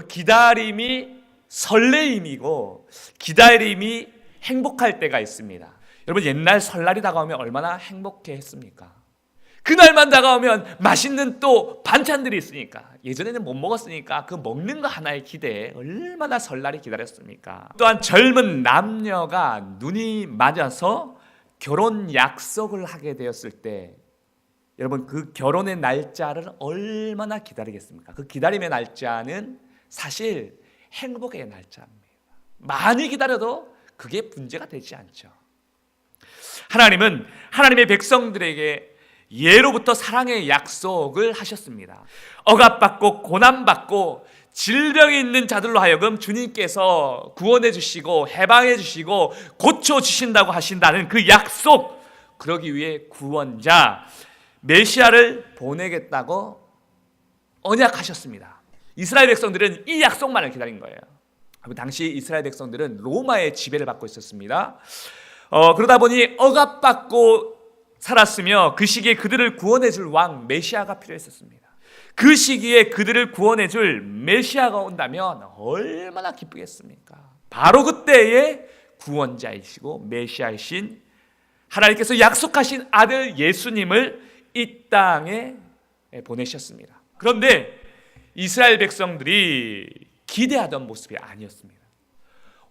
기다림이 설레임이고 기다림이 행복할 때가 있습니다. 여러분, 옛날 설날이 다가오면 얼마나 행복해 했습니까? 그날만 다가오면 맛있는 또 반찬들이 있으니까, 예전에는 못 먹었으니까 그 먹는 거 하나의 기대에 얼마나 설날이 기다렸습니까? 또한 젊은 남녀가 눈이 맞아서 결혼 약속을 하게 되었을 때, 여러분, 그 결혼의 날짜를 얼마나 기다리겠습니까? 그 기다림의 날짜는 사실 행복의 날짜입니다. 많이 기다려도 그게 문제가 되지 않죠. 하나님은 하나님의 백성들에게 예로부터 사랑의 약속을 하셨습니다. 억압받고 고난받고 질병이 있는 자들로 하여금 주님께서 구원해 주시고 해방해 주시고 고쳐 주신다고 하신다는 그 약속, 그러기 위해 구원자 메시아를 보내겠다고 언약하셨습니다. 이스라엘 백성들은 이 약속만을 기다린 거예요. 당시 이스라엘 백성들은 로마의 지배를 받고 있었습니다. 그러다 보니 억압받고 살았으며 그 시기에 그들을 구원해 줄 왕 메시아가 필요했었습니다. 그 시기에 그들을 구원해 줄 메시아가 온다면 얼마나 기쁘겠습니까? 바로 그때의 구원자이시고 메시아이신 하나님께서 약속하신 아들 예수님을 이 땅에 보내셨습니다. 그런데 이스라엘 백성들이 기대하던 모습이 아니었습니다.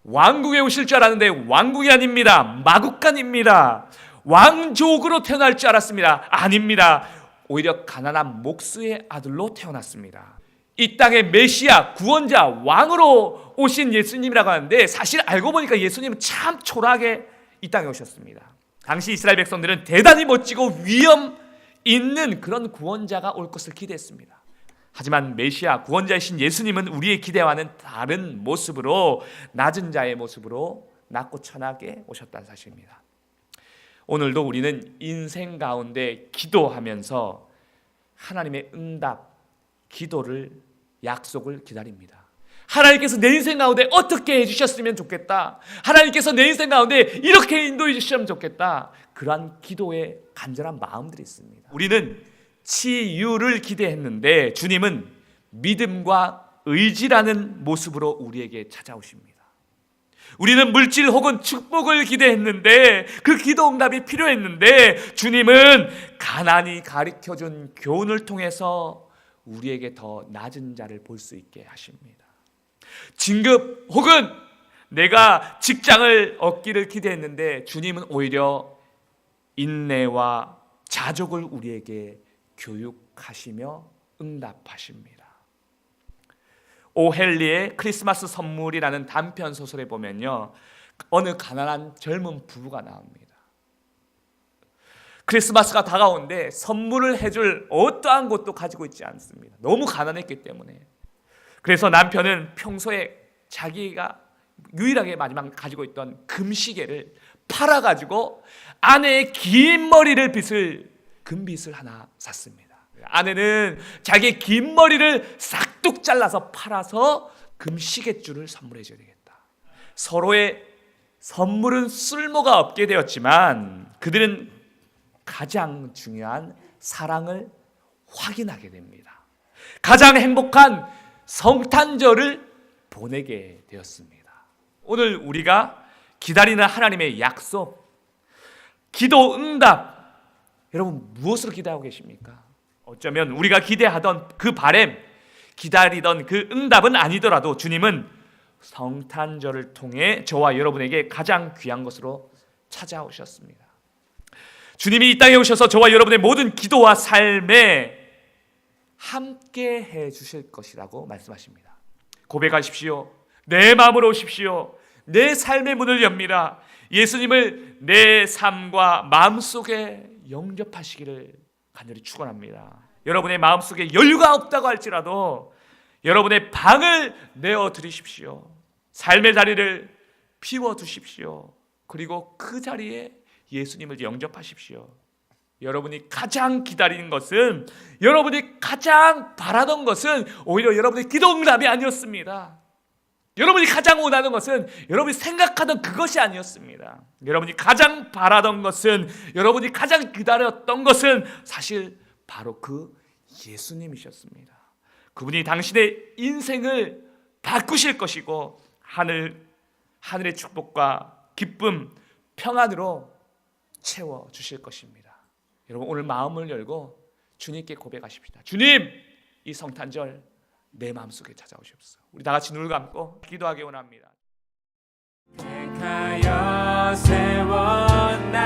왕국에 오실 줄 알았는데 왕국이 아닙니다. 마국간입니다. 왕족으로 태어날 줄 알았습니다. 아닙니다. 오히려 가난한 목수의 아들로 태어났습니다. 이 땅의 메시아, 구원자, 왕으로 오신 예수님이라고 하는데, 사실 알고 보니까 예수님은 참 초라하게 이 땅에 오셨습니다. 당시 이스라엘 백성들은 대단히 멋지고 위엄 있는 그런 구원자가 올 것을 기대했습니다. 하지만 메시아, 구원자이신 예수님은 우리의 기대와는 다른 모습으로, 낮은 자의 모습으로 낮고 천하게 오셨다는 사실입니다. 오늘도 우리는 인생 가운데 기도하면서 하나님의 응답, 기도를, 약속을 기다립니다. 하나님께서 내 인생 가운데 어떻게 해주셨으면 좋겠다, 하나님께서 내 인생 가운데 이렇게 인도해 주셨으면 좋겠다, 그러한 기도의 간절한 마음들이 있습니다. 우리는 치유를 기대했는데 주님은 믿음과 의지라는 모습으로 우리에게 찾아오십니다. 우리는 물질 혹은 축복을 기대했는데, 그 기도 응답이 필요했는데 주님은 가난이 가르쳐준 교훈을 통해서 우리에게 더 낮은 자를 볼 수 있게 하십니다. 진급 혹은 내가 직장을 얻기를 기대했는데 주님은 오히려 인내와 자족을 우리에게 교육하시며 응답하십니다. 오헬리의 크리스마스 선물이라는 단편 소설에 보면요, 어느 가난한 젊은 부부가 나옵니다. 크리스마스가 다가오는데 선물을 해줄 어떠한 것도 가지고 있지 않습니다. 너무 가난했기 때문에. 그래서 남편은 평소에 자기가 유일하게 마지막 가지고 있던 금시계를 팔아가지고 아내의 긴 머리를 빗을 금빗을 하나 샀습니다. 아내는 자기의 긴 머리를 싹둑 잘라서 팔아서 금시계줄을 선물해 줘야 되겠다. 서로의 선물은 쓸모가 없게 되었지만 그들은 가장 중요한 사랑을 확인하게 됩니다. 가장 행복한 성탄절을 보내게 되었습니다. 오늘 우리가 기다리는 하나님의 약속, 기도 응답, 여러분 무엇으로 기대하고 계십니까? 어쩌면 우리가 기대하던 그 바람, 기다리던 그 응답은 아니더라도 주님은 성탄절을 통해 저와 여러분에게 가장 귀한 것으로 찾아오셨습니다. 주님이 이 땅에 오셔서 저와 여러분의 모든 기도와 삶에 함께 해 주실 것이라고 말씀하십니다. 고백하십시오. 내 마음으로 오십시오. 내 삶의 문을 엽니다. 예수님을 내 삶과 마음속에 영접하시기를 간절히 축원합니다. 여러분의 마음속에 여유가 없다고 할지라도 여러분의 방을 내어 드리십시오. 삶의 자리를 비워 두십시오. 그리고 그 자리에 예수님을 영접하십시오. 여러분이 가장 기다리는 것은, 여러분이 가장 바라던 것은 오히려 여러분의 기도 응답이 아니었습니다. 여러분이 가장 원하는 것은 여러분이 생각하던 그것이 아니었습니다. 여러분이 가장 바라던 것은, 여러분이 가장 기다렸던 것은 사실 바로 그 예수님이셨습니다. 그분이 당신의 인생을 바꾸실 것이고 하늘의 축복과 기쁨, 평안으로 채워 주실 것입니다. 여러분 오늘 마음을 열고 주님께 고백하십시다. 주님, 이 성탄절 내 마음속에 찾아오시옵소서. 우리 다 같이 눈을 감고 기도하기 원합니다. 택하여 세웠나니